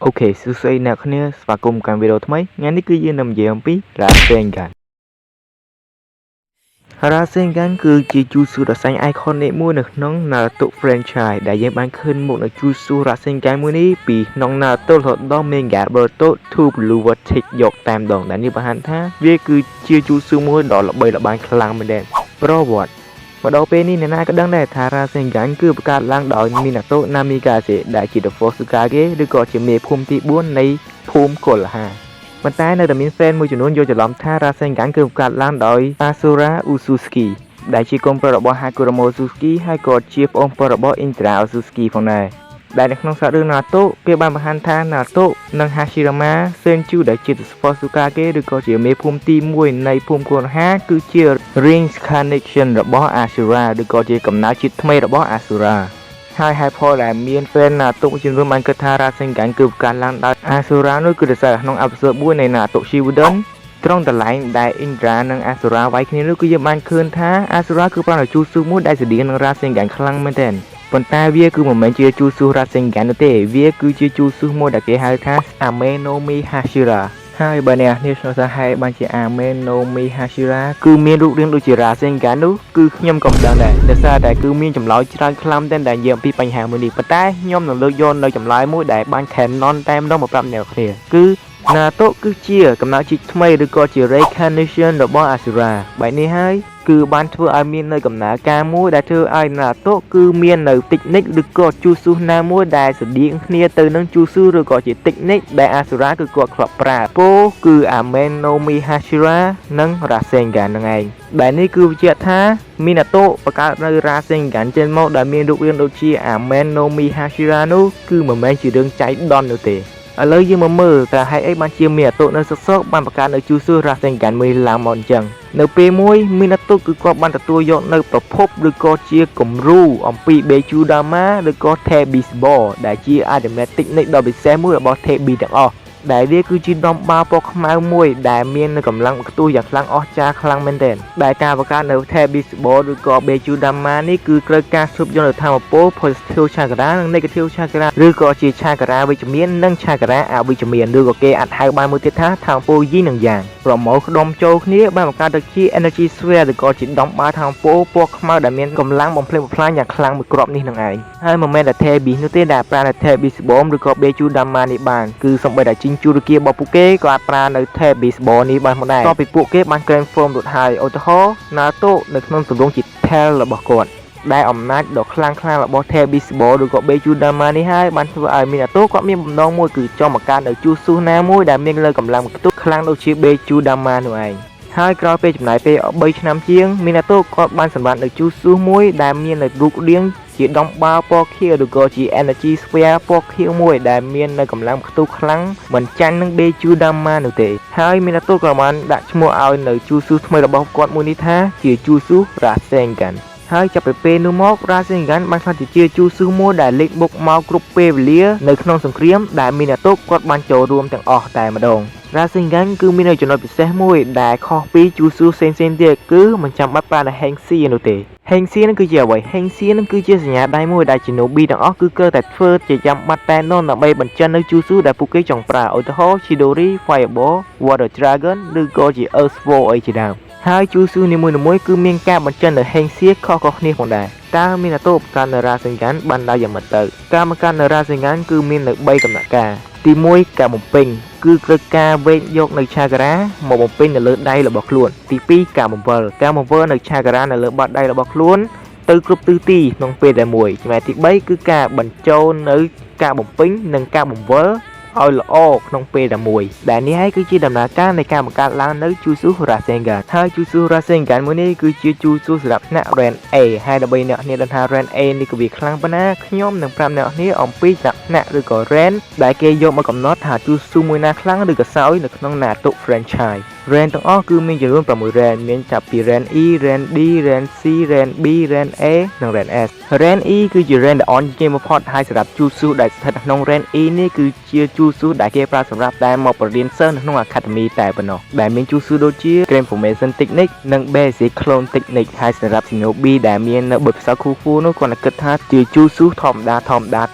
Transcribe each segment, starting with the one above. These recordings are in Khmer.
Ok, sự xây nạc khá và cùng càng video thấm ấy, nghe ní cứ dư nằm dễ bí Rasengan. Rasengan គឺជា Jutsu ដ៏សាញ់ iconic មួយនៅក្នុង Naruto franchise ដែលយើងបានឃើញមុខនៅ Jutsu Rasengan មួយនេះពីក្នុង Naruto រហូតដល់ Manga Boruto to Blue Vertex យកតែម្ដងដែលនេះបង្ហាញថាវាគឺជា Jutsu មួយដ៏ល្បីល្បាញខ្លាំងមែនទែនប្រវត្តិមកដល់ពេលនេះអ្នកណាក៏ដឹងដែរថា Rasengan គឺបង្កើតឡើងដោយ Minato Namikaze ដែលជា The Fourth Hokage ឬក៏ជាមេភូមិទី4នៃភូមិកុលហាប៉ុន្តែនៅតែមាន fan មួយចំនួនយល់ច្រឡំថា Rasengan គឺបង្កើតឡើងដោយ Asura Uzutsuki ដែលជាកូនប្រុសរបស់ Hagoromo Uzutsuki ហើយក៏ជាប្អូនប្រុសរបស់ Indra Uzutsuki ផងដែរដែលនៅក្នុងសាច់រឿង Naruto គេបានបង្ហាញថា Naruto និង Hashirama Senju ដែលជា The Fourth Hokage ឬក៏ជាមេភូមិទី1នៃភូមិកុលហាគឺជា reincarnation របស់ Asura ឬក៏ជាកំណើតជាតិថ្មីរបស់ Asura ហើយហេតុផលដែលមាន fan Naruto មួយចំនួនបានគិតថា Rasengan គឺបង្កើតឡើងដោយ Asura នោះគឺដោយសារក្នុងអេពីសូត1នៃ Naruto Shippuden ត្រង់កន្លែងដែល Indra និង Asura វាយគ្នានោះគឺយើងបានឃើញថា Asura គឺបានជួសមួយដែលស្តៀងនឹង Rasengan ខ្លាំងមែនទែនប៉ុន្តែវាគឺមិនមែនជាជួស Rasengan នោះទេវាគឺជាជួសមួយដែលគេហៅថា Ame no Mi Hashira ហើយបើអ្នកនេះឆ្លងថាហេតុបានជា Ame no Mi Hashira គឺមានរូបរាងដូចជា Rasengan នោះគឺខ្ញុំក៏មិនដឹងដែរដោយសារតែគឺមានចម្លើយច្រើនខ្លាំងតែនិយាយអំពីបញ្ហាមួយនេះប៉ុន្តែខ្ញុំនឹងលើកយកនៅចម្លើយមួយដែលបាន canon តែម្ដងមកប្រាប់អ្នកគ្នាគឺ Naruto គឺជាកំណើតជាតិថ្មីឬក៏ជា reincarnation របស់ Asura បែបនេះហើយគឺបានធ្វើឲ្យមាននៅកំណើតការមួយដែលធ្វើឲ្យ Naruto គឺមាននៅ technique ឬក៏ជួសណាមួយដែលស្តៀងគ្នាទៅនឹងជួសឬក៏ជា technique ដែល Asura គឺគាត់ធ្លាប់ប្រើពោលគឺ Ame no Mi Hashira និង Rasengan ហ្នឹងឯងដែលនេះគឺបញ្ជាក់ថា Minato បង្កើតនៅ Rasengan ចេញមកដែលមានរូបរាងដូចជា Ame no Mi Hashira នោះគឺមិនមែនជារឿងចៃដន្យនោះទេឥឡូវយើងមកមើលតើហេតុអីបានជា Minato នៅសុកបានបង្កើតនៅជួស Rasengan មួយឡើងមកអញ្ចឹងនៅពេលមួយ Minato គឺគាត់បានទទួលយកនៅប្រភពឬក៏ជាគំរូអំពី Bechudama ឬក៏ Tebi Ball ដែលជា ultimate technique ដ៏ពិសេសមួយរបស់ Tebi ទាំងអស់ដែលវាគឺជាដំបាល់ពណ៌ខ្មៅមួយដែលមាននៅកម្លាំងខ្ទុះយ៉ាងខ្លាំងអស្ចារ្យខ្លាំងមែនទែនដែលការបង្កើតនៅ Tebi Ball ឬក៏ Bechudama នេះគឺត្រូវការស្រូបយកនៅថាមពល positive chakra និង negative chakra ឬក៏ជា chakra វិជ្ជមាននិង chakra អវិជ្ជមានឬក៏គេអាចហៅបានមួយទៀតថាថាមពលយីនិងយ៉ាងប្រមូលផ្ដុំចូលគ្នាបានបង្កើតទៅជា energy sphere ឬក៏ជាដំបាល់ថាមពលពណ៌ខ្មៅដែលមានកម្លាំងបំផ្លិចបំផ្លាញយ៉ាងខ្លាំងមួយគ្រាប់នេះនឹងឯងហើយមិនមែនតែ Tebi នោះទេដែលប្រើនៅ Tebi Ball ឬក៏ Bechudama នេះបានគឺសូម្បីតែជូរគារបស់ពួកគេក៏អាចប្រើនៅ Tebi Ball នេះបានផងដែរតពីពួកគេបាន grand form រួចហើយឧទាហរណ៍ Naruto នៅក្នុងទម្រង់ជា tail របស់គាត់ដែលអំណាចដ៏ខ្លាំងរបស់ Tebi Ball ឬក៏ Bechudama នេះហើយបានធ្វើឲ្យ Minato គាត់មានបំណងមួយគឺចង់បង្កើតនៅជួសណាមួយដែលមានលើកម្លាំងផ្ទុះខ្លាំងដូចជា Bechudama នោះឯងហើយក្រោយពេលចំណាយពេល3ឆ្នាំជាង Minato គាត់បានសម្រេចនៅជួសមួយដែលមាននៅរូបរាងជាដំបាល់ពណ៌ខៀវឬក៏ជា energy sphere ពណ៌ខៀវមួយដែលមាននៅកម្លាំងផ្ទុះខ្លាំងមិនចាញ់នឹង Bechudama នោះទេហើយ Minato ក៏បានដាក់ឈ្មោះឲ្យនៅជួសថ្មីរបស់គាត់មួយនេះថាជាជួស Rasengan ហើយចាប់ពីពេលនោះមក Rasengan បានក្លាយជាជួសមួយដែលលេចមុខមកគ្រប់ពេលវេលានៅក្នុងសង្គ្រាមដែល Minato គាត់បានចូលរួមទាំងអស់តែម្ដង Rasengan គឺមានចំណុចពិសេសមួយដែលខុសពីជួសផ្សេងៗទៀតគឺមិនចាំបាច់ប្រើនៅ Henshin នោះទេ Henshin នឹងគឺជាអ្វី Henshin នឹងគឺជាសញ្ញាដៃមួយដែល Shinobi ទាំងអស់គឺត្រូវតែធ្វើជាចាំបាច់តែនោះដើម្បីបញ្ចេញនៅជួសដែលពួកគេចង់ប្រើឧទាហរណ៍ Chidori Fireball Water Dragon ឬក៏ជា Earth Sword អីជាដើមហើយជួសនីមួយៗគឺមានការបញ្ចេញនៅ Henshin ខុសៗគ្នាផងដែរតើ Minato បង្កើតនៅ Rasengan បានដោយយ៉ាងម៉េចទៅការបង្កើតនៅ Rasengan គឺមាននៅ3ដំណាក់កាលទី1ការបំពេញគឺត្រូវការវេកយកនៅ chakra មកបំពេញនៅលើដៃរបស់ខ្លួនទី2ការបង្វិលនៅ chakra នៅលើបាតដៃរបស់ខ្លួនទៅគ្រប់ទិសទីក្នុងពេលតែមួយចំណែកទី3គឺការបញ្ចូលនៅការបំពេញនិងការបង្វិលឲ្យល្អក្នុងពេលតែមួយដែលនេះហើយគឺជាដំណើរការនៃការបង្កើតឡើងនៅជួស Rasengan ហើយជួស Rasengan មួយនេះគឺជាជួសសម្រាប់ថ្នាក់ Rank A ហើយដើម្បីអ្នកគ្នាដឹងថា Rank A នេះក៏វាខ្លាំងប៉ុណ្ណាខ្ញុំនឹងប្រាប់អ្នកគ្នាអំពីថ្នាក់ឬក៏ Rank ដែលគេយកមកកំណត់ថាជួសមួយណាខ្លាំងឬក៏សោយនៅក្នុង Naruto franchise Rank ទាំងអស់គឺមានចំនួន6 Rank មានចាប់ពី Rank E Rank D Rank C Rank B Rank A និង Rank S Rank E គឺជា Rank ដែលអន់ជាងបំផុតហើយសម្រាប់ជួសដែលស្ថិតក្នុង Rank E នេះគឺជាជួសដែលគេប្រើសម្រាប់តែមកបរៀនសិស្សនៅក្នុង Academy តែប៉ុណ្ណោះដែលមានជួសដូចជា Transformation Technique និង Basic Clone Technique ហើយសម្រាប់ Shinobi ដែលមាននៅបទពិសោធន៍ Kung Fu នោះគាត់គិតថាជាជួសធម្មតា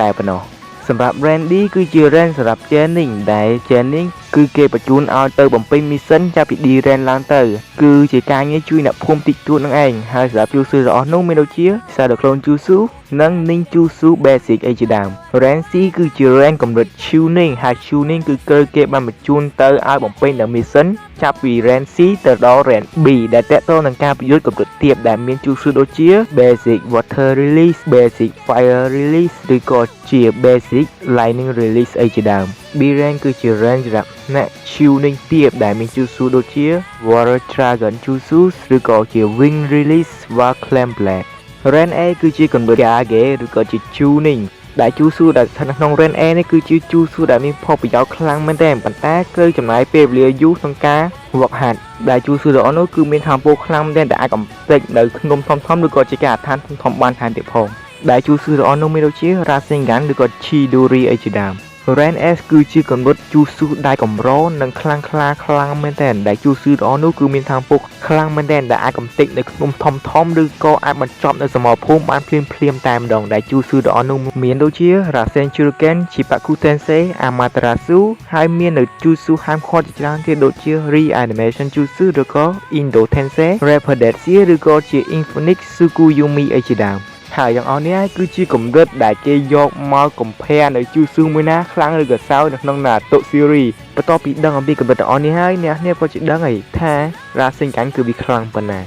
តែប៉ុណ្ណោះ សម្រាប់ Randy គឺជា Ren សម្រាប់ Jennings ដែល Jennings គឺគេបញ្ជូនឲ្យទៅបំពេញ mission ចាប់ពី D-Ren ឡើងទៅគឺជាការងារជួយអ្នកភូមិតិចតួចនឹងឯងហើយសម្រាប់ Jutsu របស់នោះមានដូចជា Shadow Clone Jutsu និង Ninjutsu Basic អីជាដើម Ren C គឺជា Ren កម្រិត Chunin ហើយ Chunin គឺគេបានបញ្ជូនទៅឲ្យបំពេញនៅ mission ចាប់ពី Ren C ទៅដល់ Ren B ដែលតកតងនឹងការប្រយុទ្ធកម្រិតទាបដែលមាន Jutsu ដូចជា Basic Water Release Basic Fire Release ឬក៏ជា Basic Lightning Release អីជាដើម B-Ren គឺជា Ren សម្រាប់អ្នក Chunin ទាបដែលមាន Jutsu ដូចជា Water Dragon Jutsu ឬក៏ជា Wing Release War Clam Blade Ren A គឺជាកម្រិត Kage ឬក៏ជា Chunin ដែល Jutsu ដែលស្ថិតនៅក្នុង Ren A នេះគឺជា Jutsu ដែលមានផលប្រយោជន៍ខ្លាំងមែនទែនប៉ុន្តែគឺចំណាយពេលវេលាយូរក្នុងការវឹកហាត់ដែល Jutsu របស់នោះគឺមានថាមពលខ្លាំងមែនទែនដែលអាចកំទេចនៅក្នុងធំៗឬក៏ជាការអដ្ឋានធំៗបានថែមទៀតផងដែល Jutsu របស់នោះមានដូចជា Rasengan ឬក៏ Chidori អីជាដើមRen S គឺជាកម្រិត Jutsu ដែលកម្រនិងខ្លាំងមែនទែនដែល Jutsu របស់នោះគឺមានថាមពលខ្លាំងមែនទែនដែលអាចកំទេចនៅក្នុងធំឬក៏អាចបញ្ចប់នៅសមរភូមិបានភ្លាមតែម្ដងដែល Jutsu របស់នោះមានដូចជា Rasen Shuriken Chipaku Tensei Amaterasu ហើយមាននៅ Jutsu ហាមឃាត់ជាច្រើនទៀតដូចជា Reanimation Jutsu ឬក៏ Indo Tensei Repedencia ឬក៏ជា Infinite Tsukuyomi អីជាដើមហើយយ៉ាងអស់នេះគឺជាកម្រិតដែលគេយកមក compare នៅ Jutsu មួយណាខ្លាំងឬក៏សោយនៅក្នុង Naruto series បន្ទាប់ពីដឹងអំពីកម្រិតទាំងអស់នេះហើយអ្នកនេះក៏ជាដឹងហើយថា Rasengan គឺវាខ្លាំងប៉ុណ្ណា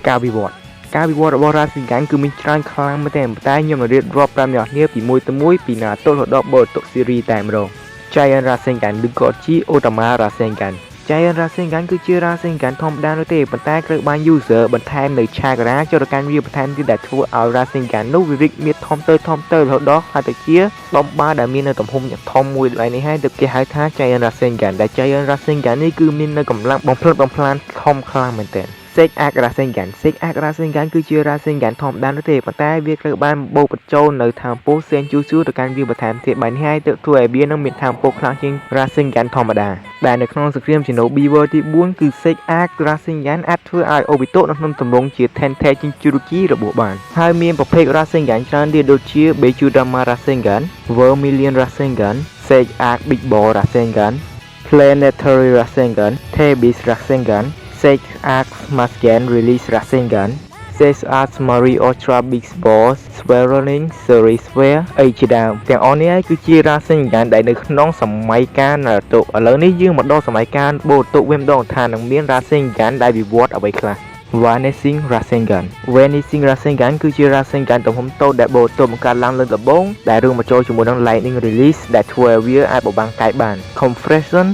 ការវិវត្តរបស់ Rasengan គឺមានច្រើនខ្លាំងមែនទែនតែខ្ញុំនឹងរៀបរាប់ប្រាប់អ្នកនេះពីមួយទៅមួយពី Naruto រហូតដល់ Boruto series តែម្ដង Giant Rasengan ឬក៏ជា Otama Rasengan Giant Rasengan គឺជា Rasengan ធម្មតានោះទេប៉ុន្តែត្រូវបាន user បន្ថែមនៅ chakra ចូលទៅកាន់វាបន្ថែមទៀតដែលធ្វើឲ្យ Rasengan នោះវារីកមានធំទៅរហូតដល់ហើយទៅជាដុំបាដែលមាននៅទំហំយ៉ាងធំមួយដូចនេះហើយទើបគេហៅថា Giant Rasengan ដែល Giant Rasengan នេះគឺមាននៅកម្លាំងបំផ្លិចបំផ្លាញធំខ្លាំងមែនទែនSage Arc Rasengan គឺជា Rasengan ធម្មតានោះទេប៉ុន្តែវាត្រូវបានបូកបញ្ចូលនៅថាមពល Senjutsu ទៅកាន់វាបន្ថែមទៀតបែបនេះហើយទើបធ្វើឲ្យវានឹងមានថាមពលខ្លាំងជាង Rasengan ធម្មតាដែលនៅក្នុងសង្គ្រាម Shinobi World ទី4គឺ Sage Arc Rasengan អាចធ្វើឲ្យ Obito នៅក្នុងទម្រង់ជា Tensei Jinchuriki របួសបានហើយមានប្រភេទ Rasengan ច្រើនទៀតដូចជា Bechudama Rasengan Vermilion Rasengan Sage Arc Big Ball Rasengan Planetary Rasengan Thebis Rasengan Sage Arc Smascan Release Rasengan Sage Arc Marie Ultra Big Balls Swirling Series Sphere អីជាដើមទាំងអស់នេះគឺជា Rasengan ដែលនៅក្នុងសម័យកាល Naruto ឥឡូវនេះយើងមកដល់សម័យកាល Boruto វិញម្ដងថានឹងមាន Rasengan ដែលវិវត្តអ្វីខ្លះVanishing Rasengan គឺជា Rasengan ទំហំតូចដែល Boruto បង្កើតឡើងលើកដំបូងដែលរួមបញ្ចូលជាមួយនឹង Lightning Release ដែលធ្វើឲ្យវាអាចបបាំងកាយបាន Compression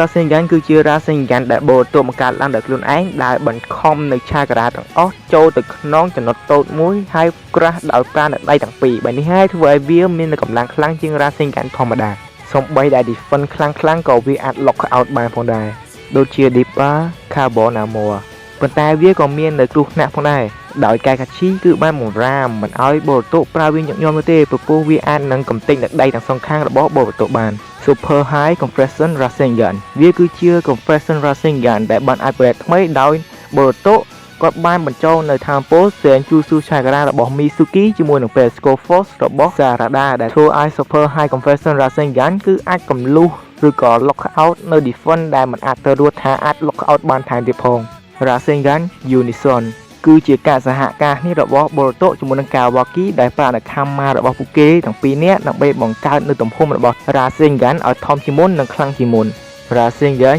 Rasengan គឺជា Rasengan ដែល Boruto បង្កើតឡើងដោយខ្លួនឯងដែលបង្ខំនៅ chakra ទាំងអស់ចូលទៅក្នុងចំណុចតូចមួយហើយក្រាស់ដោយប្រើនៅដៃទាំងពីរបែបនេះហើយធ្វើឲ្យវាមានកម្លាំងខ្លាំងជាង Rasengan ធម្មតាសូម្បីដែល defense ខ្លាំងក៏វាអាច lock out បានផងដែរដូចជា Deepa Carbon Armor ប៉ុន្តែវាក៏មាននៅគ្រោះថ្នាក់ផងដែរដោយ Kakashi គឺបានបង្រាមមិនឲ្យ Boruto ប្រើវាញឹកញាប់នោះទេព្រោះវាអាចនឹងកំទេចនៅដៃទាំងសងខាងរបស់ Boruto បាន Super High Compression Rasengan វាគឺជា Compression Rasengan ដែលបានអាចប្រែថ្មីដោយ Boruto គាត់បានបញ្ចូលនៅថាមពល Senjutsu Chakra របស់ Mitsuki ជាមួយនឹង Periscope Force របស់ Sarada ដែលធ្វើឲ្យ Super High Compression Rasengan គឺអាចកំលុះឬក៏ lock out នៅ defense ដែលមិនអាចទៅរួចថាអាច lock out បានថែមទៀតផង Rasengan Unison គឺជាការសហការគ្នារបស់ Boruto ជាមួយនឹង Kawaki ដែលប្រើនៅ Kama របស់ពួកគេទាំងពីរនាក់ដើម្បីបង្កើតនៅទំហំរបស់ Rasengan ឲ្យធំជាងមុននិងខ្លាំងជាងមុន Rasengan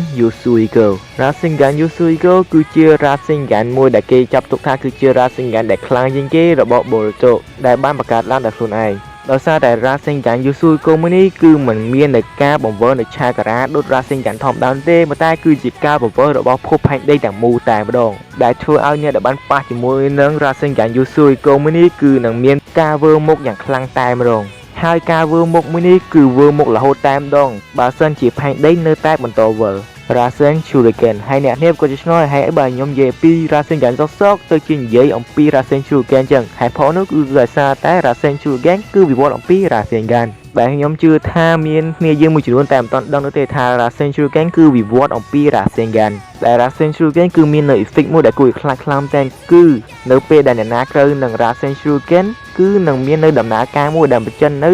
Yasuhiko គឺជា Rasengan មួយដែលគេចាប់ទុកថាគឺជា Rasengan ដែលខ្លាំងជាងគេរបស់ Boruto ដែលបានបង្កើតឡើងដោយខ្លួនឯងដោយសារតែ Rasengan Yasuhiko មួយនេះគឺមិនមាននៅការបង្វិលនៅ chakra ដូច Rasengan ធម្មតាទេប៉ុន្តែគឺជាការបង្វិលរបស់ភពផែនដីទាំងមូលតែម្ដងដែលធ្វើឲ្យអ្នកដែលបានប៉ះជាមួយនឹង Rasengan Yasuhiko មួយនេះគឺនឹងមានការវើមុខយ៉ាងខ្លាំងតែម្ដងហើយការវើមុខមួយនេះគឺវើមុខរហូតតែម្ដងបើសិនជាផែនដីនៅតែបន្តវិល Rasen Shuriken ហើយអ្នកនេះក៏ឆ្ងល់ហើយបើខ្ញុំនិយាយពី Rasengan សោកទៅជានិយាយអំពី Rasen Shuriken ចឹងហើយផលនោះគឺដោយសារតែ Rasen Shuriken គឺវិវត្តអំពី Rasengan ដែលខ្ញុំជឿថាមានគ្នាយើងមួយចំនួនតែមិនទាន់ដឹងនោះទេថា Rasen Shuriken គឺវិវត្តអំពី Rasengan ដែល Rasen Shuriken គឺមាននៅ effect មួយដែលគួរឲ្យខ្លាចខ្លាំងតែគឺនៅពេលដែលអ្នកណាត្រូវនឹង Rasen Shuriken គឺនឹងមាននៅដំណើរការមួយដែលបញ្ចេញនៅ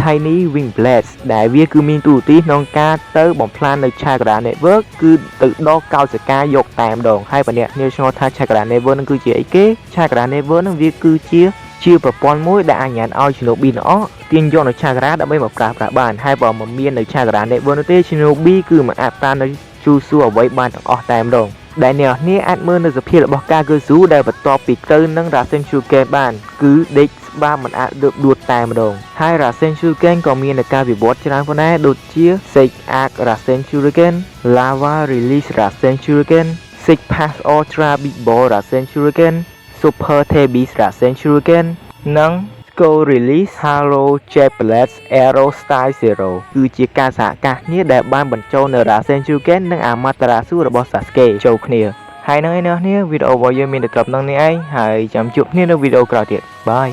Tiny Wing Blades ដែលវាគឺមានទូទីក្នុងការទៅបំផ្លាញនៅ Chakra Network គឺទៅដកកោសិកាយកតែម្ដងហើយបើអ្នកគ្នាឆ្ងល់ថា Chakra Network នឹងគឺជាអីគេ Chakra Network នឹងវាគឺជាប្រព័ន្ធមួយដែលអនុញ្ញាតឲ្យ Shinobi ទាំងអស់ទាញយកនៅ Chakra ដើម្បីមកប្រើប្រាស់បានហើយបើមិនមាននៅ Chakra Network នោះទេ Shinobi គឺមិនអាចប្រើនៅ Jutsu អ្វីបានទាំងអស់តែម្ដងដែលអ្នកនេះអាចមើលនៅសភាពរបស់ Kagezu ដែលបន្ទាប់ពីទៅនឹង Rasen Shuriken បានគឺដេកស្បាមិនអាចលើកដួលតែម្ដងហើយ Rasen Shuriken ក៏មានការវិវត្តច្រើនផងដែរដូចជា Sage Arc Rasen Shuriken Lava Release Rasen Shuriken Sage Pass Ultra Big Ball Rasen Shuriken Super T-Beast Rasen Shuriken និង Go Release Halo Jet Blast Arrow Style Zero គឺជាការសហការគ្នាដែលបានបញ្ចូលនៅ Rasen Shuriken និង Amaterasu របស់ Sasuke ចូលគ្នាហើយនឹងឯនេះវីដេអូរបស់យើងមានតែត្រឹមហ្នឹងនេះឯងហើយចាំជួបគ្នានៅវីដេអូក្រោយទៀតបាយ